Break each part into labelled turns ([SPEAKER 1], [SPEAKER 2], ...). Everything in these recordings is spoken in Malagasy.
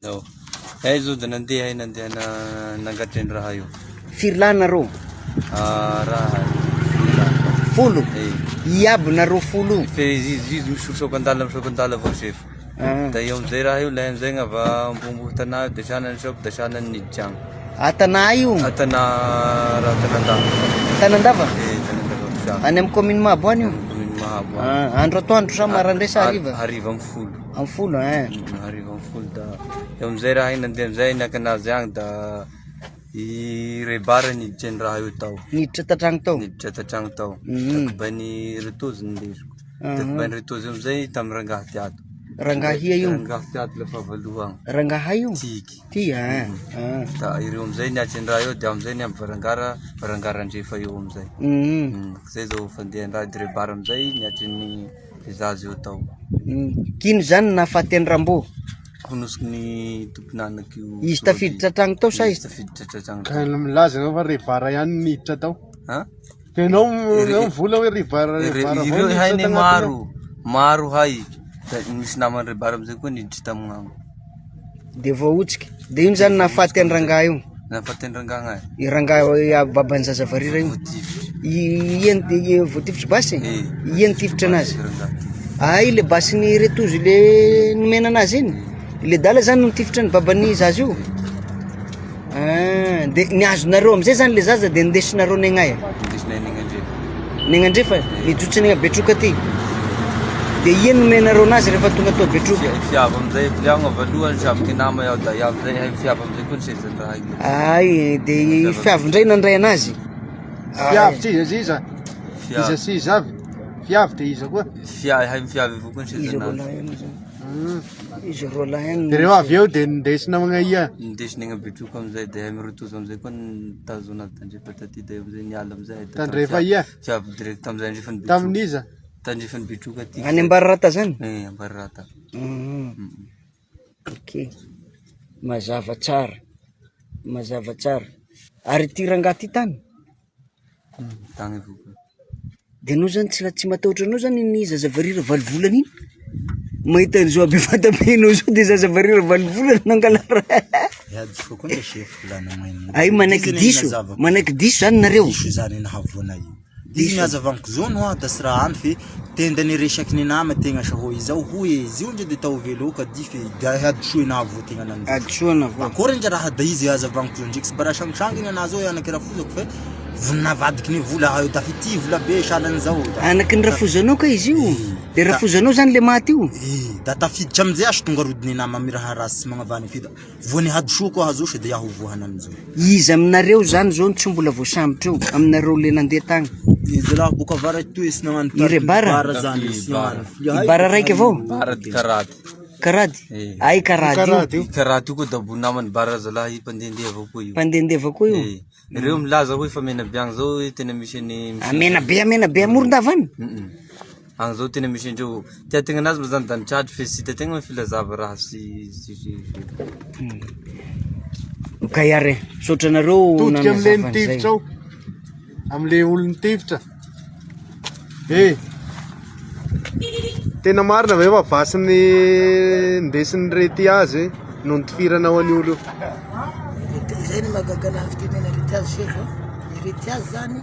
[SPEAKER 1] No. Zao da nandeha na nangatreany raha io.
[SPEAKER 2] Firy lahy nareo?
[SPEAKER 1] Raha
[SPEAKER 2] Folo? Iaby nareo folo?
[SPEAKER 1] fe izy misokandala avao sefo. Da eo amizay raha io lay amizay gn'ava ambombo tanà da sanany sopy da sanany niditra agny.
[SPEAKER 2] Tanà io?
[SPEAKER 1] Tanà raha Tanandava.
[SPEAKER 2] Tanandava?
[SPEAKER 1] Tanandava.
[SPEAKER 2] Any amin'ny commune Mahabo any io?
[SPEAKER 1] Commune Mahabo.
[SPEAKER 2] Andro atoandro sa maraindray sa hariva?
[SPEAKER 1] Hariva amin'ny folo.
[SPEAKER 2] Amin'ny folo
[SPEAKER 1] Hariva amin'ny folo da eo amizay raha igny nandeha amizay nakanazy agny da i rebara niditra ny raha io tao.
[SPEAKER 2] Niditra tatragno tao?
[SPEAKER 1] Niditra tatragno tao. Takobany retozy nindesiko. Takobany retozy amizay tamy rangahy tiato.
[SPEAKER 2] Rangahia io?
[SPEAKER 1] Rangahy tiato lafa valohany agny.
[SPEAKER 2] Rangaha io?
[SPEAKER 1] Tiky.
[SPEAKER 2] Ty
[SPEAKER 1] Da ireo amizay niatry ny raha io da amizay niamy varangara andrefa eo amizay. Zay zao fandehan raha de rebara amizay niatry ny zaza io tao.
[SPEAKER 2] Kino zany nahafaty any Rambo?
[SPEAKER 1] Konosiko ny tomponanaky io.
[SPEAKER 2] Izy tafiditra tragno tao sa izy?
[SPEAKER 1] Tafiditra tragno
[SPEAKER 3] Ka
[SPEAKER 1] tao.
[SPEAKER 3] milaza fa rebara ihany niditra tao.
[SPEAKER 1] Ha?
[SPEAKER 3] Tenao vola hoe rebara
[SPEAKER 1] Ireo hainy maro hay. Da misy namany rebara amizay koa niditra tamin'agny.
[SPEAKER 2] De voaotsika. De ino zany nahafaty any rangaha io?
[SPEAKER 1] Nahafaty any rangaha agny.
[SPEAKER 2] I rangaha baban'ny zazavarira io? Ieny voatifitra basy? Ieny tifitra anazy? Ay, le basy ny retozy le nomena anazy iny? Le dala zany nitifitra ny baban'ny zaza io? De niazonareo amizay zany le zaza de nindesinareo negnaya?
[SPEAKER 1] Indesinay Negandrefa.
[SPEAKER 2] Negandrefa? Nijotsa negna Betroka ty? De ieny nomenareo anazy rehefa tonga tao Betroka?
[SPEAKER 1] Fiava amizay filiagna voalohany savaky nama iaho da iaho amizay hay fiava amizay koa ny sezany raha io.
[SPEAKER 2] Ay, de fiavindray nandray anazy?
[SPEAKER 3] Fiavy tsy iza iza sy iza avy. Fiavy de iza koa.
[SPEAKER 1] Hay fiavy avao koa ny
[SPEAKER 2] Izy
[SPEAKER 1] sezany
[SPEAKER 2] roa
[SPEAKER 1] anazy.
[SPEAKER 2] lahy ihany zany. Izy roa lahy ihany.
[SPEAKER 3] De rehefa avy eo de ndesina magnaia.
[SPEAKER 1] Nindesiny agny Betroka amizay da hay miretozy amizay koa nitazona tandrefa taty da amizay niala amizay.
[SPEAKER 3] Tandrefa ia?
[SPEAKER 1] Fiavy direct amizay andrefany Betroka.
[SPEAKER 3] Tamin'iza?
[SPEAKER 1] Tandrefany Betroka ty.
[SPEAKER 2] Any Ambararata zany?
[SPEAKER 1] Ambararata.
[SPEAKER 2] Ok. Mazava tsara. Mazava tsara. Ary ty rangaha ty tany?
[SPEAKER 1] Tagny avao koa.
[SPEAKER 2] De anao zany tsy matahotra anao zany ny zazavarira valivolana iny? Mahita an'izao aby fatapenao zao de zazavarira valivolana nangalara.
[SPEAKER 4] Iadiko koa ny chef volana maina.
[SPEAKER 2] Ay, manaiky diso zany nareo?
[SPEAKER 4] Diso zany nahavona io. Diso mihazavaniko zao no da sy raha any fe tenda ny resaky ny nama tegna sahoy izao hoe izy io ndre de tao velo ka di fe da hadisoy nahavotegna ananjy.
[SPEAKER 2] Adisoana vo.
[SPEAKER 4] Akory ndra raha da izy hazavaniko zao ndreky sy bara sangisangy anazy zao anaky rafozako fe vonavadiky ny vola hayo da fity vola be salan'ny zao.
[SPEAKER 2] Anaky ny rafozanao ka izy io? De rafozanao zany le maty io?
[SPEAKER 4] Da tafiditra amizay aso tonga rodiny nama miraha rasy sy magnavany fe da voany hadisoa koa hazo de aho vohana amizao.
[SPEAKER 2] Izy aminareo zany zao tsy mbola voasambatra io aminareo le nandeha tagny?
[SPEAKER 4] Izy raha boka vara toy sy nagnano
[SPEAKER 2] Irebara
[SPEAKER 4] zany sy nagnano.
[SPEAKER 2] Ibara raiky avao?
[SPEAKER 1] Bara ty karady.
[SPEAKER 2] Karady? Ay, karady io.
[SPEAKER 1] Karady io koa da bo namany bara zalahy mpandehandeha avao koa io.
[SPEAKER 2] Mpandehandeha avao koa io?
[SPEAKER 1] Ireo milaza hoe fa Menabe zao tena misy ny
[SPEAKER 2] Menabe Morondava any?
[SPEAKER 1] Agny zao tena misy andreo tia tegna anazy moa zany da nitratry fe tsy hitan-tegna hoe filazava raha sy
[SPEAKER 2] Ka iare, sotranareo
[SPEAKER 3] Todika amle nitifitra ao. Amle olo nitifitra. Tena marina ve fa vasiny ndesin'ny rety azy no nitifiranao any olo.
[SPEAKER 5] Zay ny magagala fitenena rety azy sefa. Rety azy zany,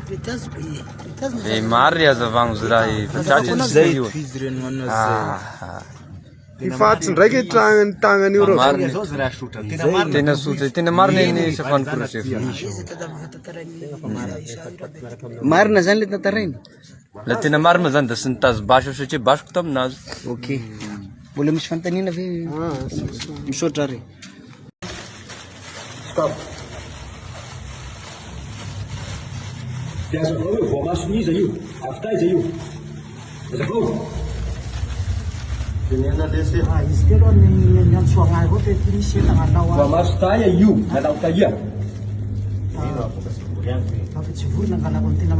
[SPEAKER 5] rety azy
[SPEAKER 1] maro hazavagno zy raha tratry zay io.
[SPEAKER 4] Izy reno anazy.
[SPEAKER 3] Ifatsy ndraiky tragnany tagnany io rô.
[SPEAKER 1] Tena sotra, tena marina ny safany korosefo.
[SPEAKER 2] Marina zany le tantarainy?
[SPEAKER 1] La tena marina zany da sy nitazo basy satria basiko taminazy.
[SPEAKER 2] Ok. Mbola misy fanontaniana ve? Misaotra re.
[SPEAKER 6] Piazavao io, voamason'iza io, avitaiza io. Piazavao.
[SPEAKER 5] izy telo ny antsoagna avao te ty misy entana alao
[SPEAKER 6] Voamaso taia io, nalao taia.
[SPEAKER 5] afa tsy vorona angalako ny tena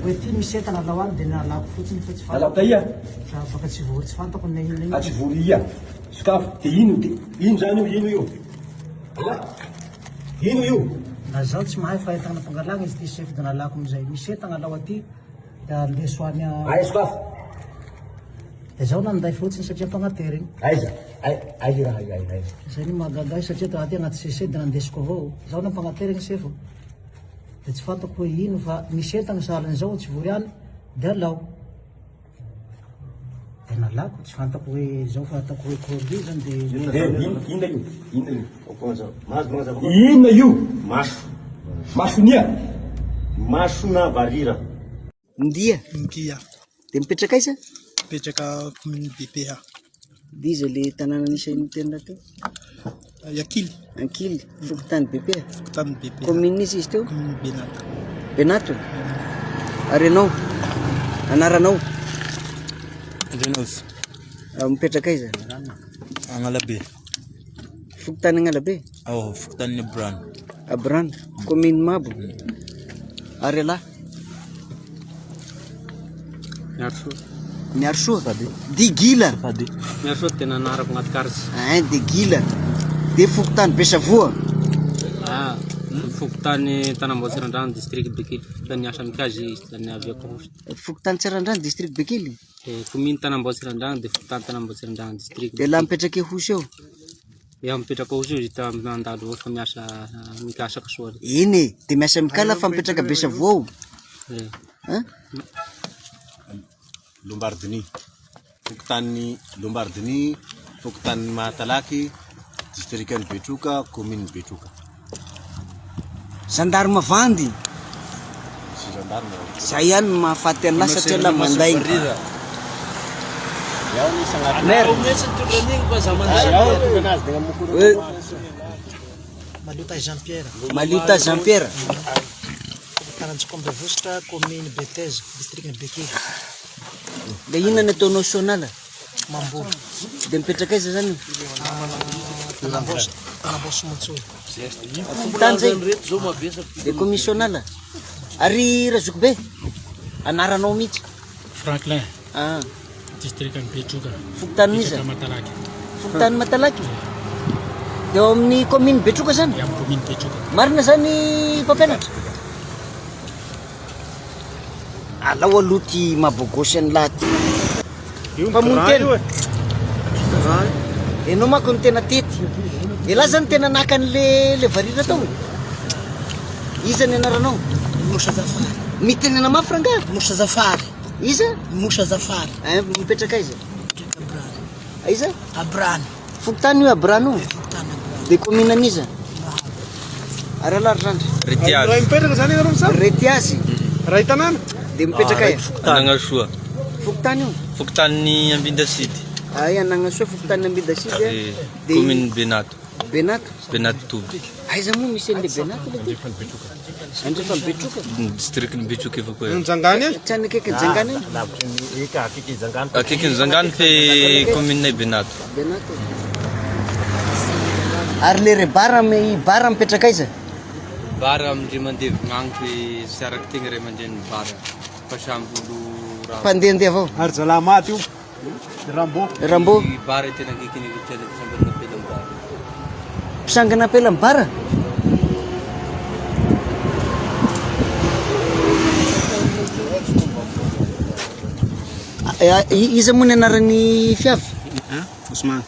[SPEAKER 5] hoe ty misy entana alao any de nalako fotsiny fa tsy
[SPEAKER 6] Nalao taia,
[SPEAKER 5] baka tsy vory tsy fantako ny
[SPEAKER 6] atsy vory ia. Sokafo, de ino zany io, ino io. Ala, ino io.
[SPEAKER 5] na zaho tsy mahay fa entana pangalana izy ty chef de nalako amizay misy entana alao aty da leso any
[SPEAKER 6] Aia sokafo,
[SPEAKER 5] de zaho nanday fotsiny satria mpagnatery igny
[SPEAKER 6] aiza. Ay raha ay.
[SPEAKER 5] Zay ny mahagaga satria taty anaty CC dia nandesiko avao. Zaho nampagnaterigny sefo. Dia tsy fantako hoe ino fa misy entana sahalan'izao tsy voriany dia alao. Dia nalako tsy fantako hoe zao fantako hoe kôry zany dia
[SPEAKER 6] Inona io? Masonia? Masona varira.
[SPEAKER 2] Ndia
[SPEAKER 7] Ngia,
[SPEAKER 2] dia mipetraka aiza?
[SPEAKER 7] mipetraka commune BPA.
[SPEAKER 2] Dia iza le tanàna anisany tena teo?
[SPEAKER 7] Yakily,
[SPEAKER 2] Ankily, Fokotany BP.
[SPEAKER 7] tany BPA,
[SPEAKER 2] Commune izy izy teo?
[SPEAKER 7] commune Benata.
[SPEAKER 2] Benato. Ary anao? Anaranao?
[SPEAKER 4] Renos,
[SPEAKER 2] Mipetraka aiza?
[SPEAKER 4] Angalabe.
[SPEAKER 2] Fokotany Agnalabe?
[SPEAKER 4] Fokotany Bran.
[SPEAKER 2] Abrano, commune Mabo. Ary ala? Miarsoa. Digila.
[SPEAKER 8] Miarsoa tena anarako anaty karsy.
[SPEAKER 2] Digila. Dia Fokotany Besavoa.
[SPEAKER 8] Fokotany Tanambaotsinandrano district Bekily. Da niasa mikazy da niaviako host.
[SPEAKER 2] Fokotany Tsarandrano district Bekily.
[SPEAKER 8] Commune Tanambaotsinandrano dia Fokotany Tanambaotsinandrano district.
[SPEAKER 2] Dia laha mipetraka hosy eo?
[SPEAKER 8] Ia mipetraka hozy io izy ta mandalo fa miasa mikasaka soa.
[SPEAKER 2] Iny e, dia miasa mikala fa mipetraka Besavoa ao.
[SPEAKER 9] Lombardini, Fokotany Lombardini, Fokotany Mahatalaky, distriktan'ny Betroka, commune Betroka.
[SPEAKER 2] Gendarme Vandy.
[SPEAKER 9] Si gendarme.
[SPEAKER 2] Zay ihany no mahafaty an'la satria la manday.
[SPEAKER 5] Maliota Jean-Pierre.
[SPEAKER 2] Maliota Jean-Pierre.
[SPEAKER 5] Tananjikombe Vostra, commune Beteza, district ny Bekily.
[SPEAKER 2] Dia inona ny ataonao sonala?
[SPEAKER 5] Mambo.
[SPEAKER 2] Dia mipetraka aiza zany?
[SPEAKER 5] Tanambosy Montsoy.
[SPEAKER 2] Fokotany zay. Dia commissionnala. Ary Razokobe? Anaranao mihitsy?
[SPEAKER 7] Franklin,
[SPEAKER 2] Ah,
[SPEAKER 7] district ny Betroka,
[SPEAKER 2] Fokotany iza?
[SPEAKER 7] Matalaky,
[SPEAKER 2] Fokotany Matalaky. Dia ao amin'ny commune Betroka zany?
[SPEAKER 7] amin'ny commune Betroka.
[SPEAKER 2] Marina zany mpampianatra? Alao aloty mabogosy any laty. Mpamotena. Enao manko ny tena tety. Ela zany tena naka an'le varira tao. Iza ny anaranao?
[SPEAKER 5] Musa Zafari.
[SPEAKER 2] Mitenena mafy rangaha?
[SPEAKER 5] Musa Zafari.
[SPEAKER 2] Iza?
[SPEAKER 5] Musa Zafari.
[SPEAKER 2] Mipetraka aiza?
[SPEAKER 5] Abrano.
[SPEAKER 2] Aiza?
[SPEAKER 5] Abrano.
[SPEAKER 2] Fokotany io Abrano.
[SPEAKER 5] Fokotany Abrano.
[SPEAKER 2] Dia commune an'iza? Ary alary zandry.
[SPEAKER 3] Raha mipetraka zany ianareo misy
[SPEAKER 2] Retiazy.
[SPEAKER 3] raha hitanana.
[SPEAKER 2] Dia mipetraka aiza?
[SPEAKER 1] Anagnasoa.
[SPEAKER 2] Fokotany io?
[SPEAKER 1] Fokotany Ambinda Sud.
[SPEAKER 2] Ay, Anagnasoa, Fokotany Ambinda Sud. Dia
[SPEAKER 1] Commune Benato.
[SPEAKER 2] Benato.
[SPEAKER 1] Benato Toby.
[SPEAKER 2] Aiza moa misy an'le Benato le ty? Andrefa Betroka.
[SPEAKER 1] District ny Betroka avao koa.
[SPEAKER 3] Nijangany any.
[SPEAKER 2] Tsany akaiky Jangany.
[SPEAKER 1] Akaiky Zangany fe commune Benato.
[SPEAKER 2] Benato. Ary le rebara bara mipetraka aiza?
[SPEAKER 1] Bara amindre mandeha magnitry sy araky tegna ray aman-dreny bara. Fa samby olo raha.
[SPEAKER 2] Mpandehandeha avao.
[SPEAKER 3] Ary Jalamaty io. Rambo.
[SPEAKER 2] Rambo.
[SPEAKER 1] Bara tena akaiky ny vitela sambana apela amin'ny bara.
[SPEAKER 2] Mpisangana apela amin'ny bara? Iza moa ny anaran'ny fiavy?
[SPEAKER 7] Ousmane.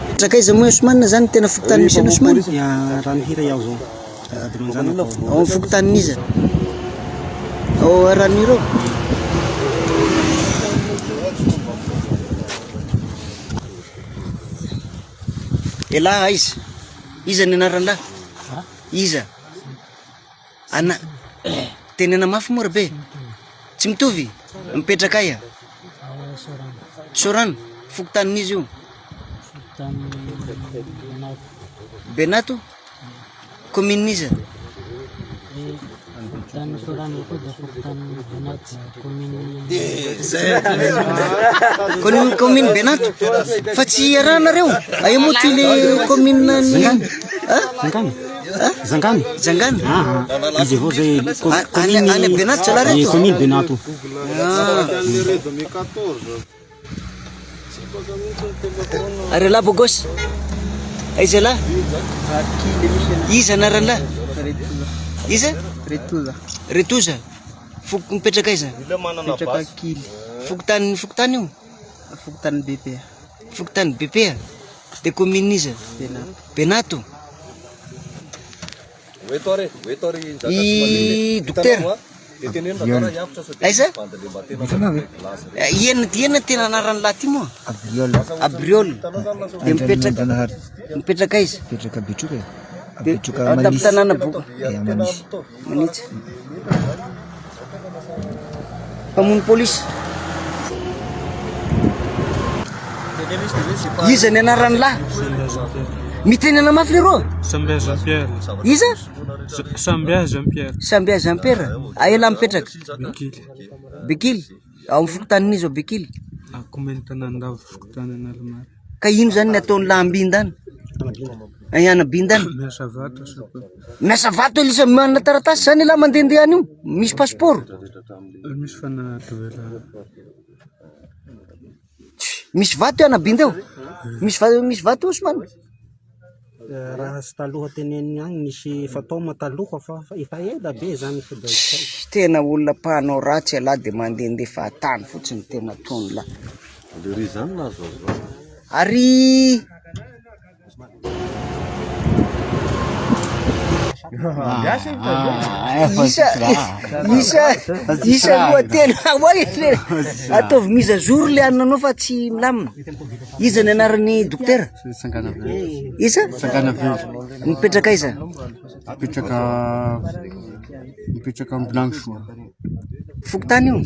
[SPEAKER 2] Mipetraka aiza moa Ousmane zany tena Fokotany misy an'ny Ousmane?
[SPEAKER 7] Raha mihira iaho zao. Dimanjana
[SPEAKER 2] Ao amin'ny Fokotanin'iza? Ao Raniro? Ela aiza? Iza ny anaran'la? Iza? Tenena mafy moa rabe? Tsy mitovy? Mipetraka aia? Sorano? Fokotanin'izy io? Benato? Commune iza? Commune Benato? Fa tsy arahanareo? Aia moa ty le commune ny...
[SPEAKER 7] Zangany.
[SPEAKER 2] Zangany?
[SPEAKER 7] Izy avao zay
[SPEAKER 2] Any Benato tsy ala reto?
[SPEAKER 7] commune Benato.
[SPEAKER 2] Ary la bogosy? Aiza la? Iza anaran'la? Iza? Retoza. Mipetraka aiza?
[SPEAKER 5] Mipetraka Kily.
[SPEAKER 2] Fokotany io?
[SPEAKER 5] Fokotany BP.
[SPEAKER 2] Fokontany BP de commune iza Benato. I dokotera aiza iena tena anarany lahy ty moa Abriol de mipetraka aiza tamin'ny tanàna Manitsy mpamono polisy iza ny anarany lahy mitenena mafy leroa
[SPEAKER 8] Sambia Jean-Pierre.
[SPEAKER 2] iza
[SPEAKER 8] Sambia Jean-Pierre.
[SPEAKER 2] Sambia Jean-Pierre aela mipetraka Bekily ao amin'ny fokontany izy ao Bekily
[SPEAKER 8] Akomeny tanandavo fokontany Analomary.
[SPEAKER 2] ka ino zany ny ataony lahy ambindany Ayana bindany
[SPEAKER 8] Miasa vato sapa.
[SPEAKER 2] miasa vato ilisa manana taratasy zany lahy mandehandeha any io misy passeport
[SPEAKER 8] Misy fana tovela.
[SPEAKER 2] misy vato ana binda eo misy vato Osman
[SPEAKER 7] raha sy taloha teneny agny nisy fataoma taloha fa efa ela be zany
[SPEAKER 2] tena olona pahanao ratsy alahy de mandehandeha fahatany fotsiny tena tony lahy ary isa loa tena ataovy miza zoro le ananao fa tsy milamina iza ny anarany dokotera isa mipetraka aiza
[SPEAKER 3] mipetraka amin'ny Blanchot
[SPEAKER 2] fokontany io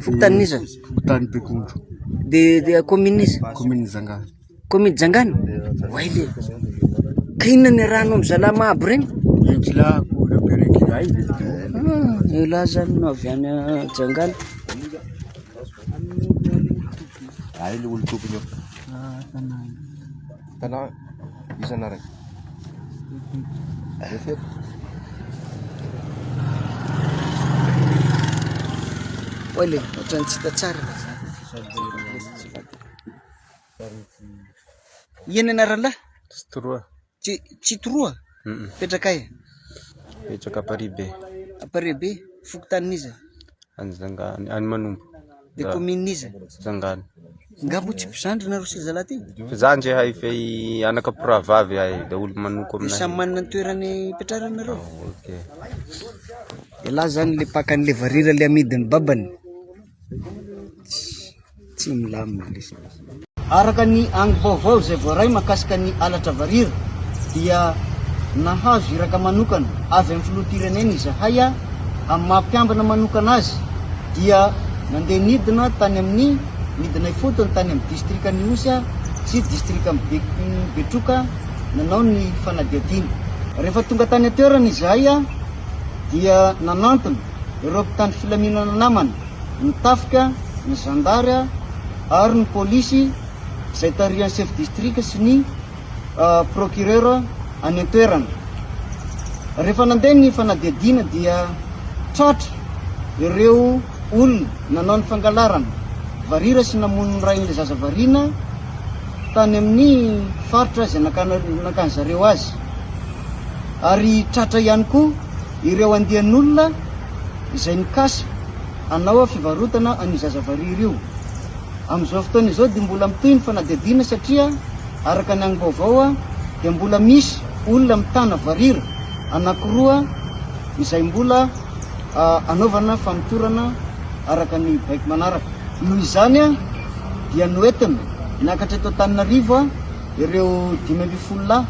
[SPEAKER 2] fokontany iza
[SPEAKER 3] fokontany Bekondro
[SPEAKER 2] de commune iza
[SPEAKER 3] commune Zangany
[SPEAKER 2] commune Jangany waile ka inona ny rano amin'ny zalama aby regny ela zany no avy any Jangany
[SPEAKER 9] le olo tompony eo tanà iza anarany
[SPEAKER 2] waile ohatrany tsy hita tsara iena anaralahy tsy toroa petraka ay
[SPEAKER 1] petraka Paris be
[SPEAKER 2] Paris be fokontany iza
[SPEAKER 1] any Zangany any Manombo
[SPEAKER 2] de commune iza
[SPEAKER 1] Zangany
[SPEAKER 2] ngabo tsy mpizandry nareo sy zalahy ty
[SPEAKER 1] mpizandry hay fe anaka poravavy hay da olo manoko
[SPEAKER 2] samy
[SPEAKER 1] aminay
[SPEAKER 2] manana ny toerany ipetraranareo
[SPEAKER 1] okay
[SPEAKER 2] elahy zany le pakan'le varira le amidiny babany tsy milamina lesy araka ny angy-baovao zay voaray makasika ny alatra varira dia nahazo iraka manokana avy amin'ny filoham-pirenena izahay amin'ny mampiambana manokana azy dia nandeha nidina tany amin'ny midina ifotony tany amin'ny distrika ny Osy sy distrika amin'ny Betroka nanao ny fanadiadina rehefa tonga tany atoerana izahay dia nanantona ireo mpitandro filaminana namana ny tafika ny zandary ary ny polisy izay tarihan'ny chef district sy ny procureur any an-toerana rehefa nandeha ny fanadiadina dia tratra ireo olona nanao ny fangalarana varira sy namono ny rain'le zaza varina tany amin'ny faritra izay nakany zareo azy ary tratra ihany koa ireo andian'olona izay nikasa anao fivarotana any zaza varira io amin'izao fotoana izao dia mbola mitohy ny fanadiadina satria araka ny angy-baovao dia mbola misy olona mitana varira anankiroa izay mbola anaovana famitorana araka ny baiky manaraka noho izany dia noentina niakatra eto Antananarivo ireo 5 lahy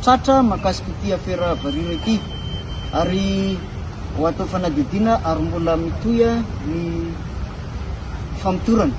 [SPEAKER 2] tratra makasika ity afera varira ity ary ho atao fanadiadina ary mbola mitohy ny famitorana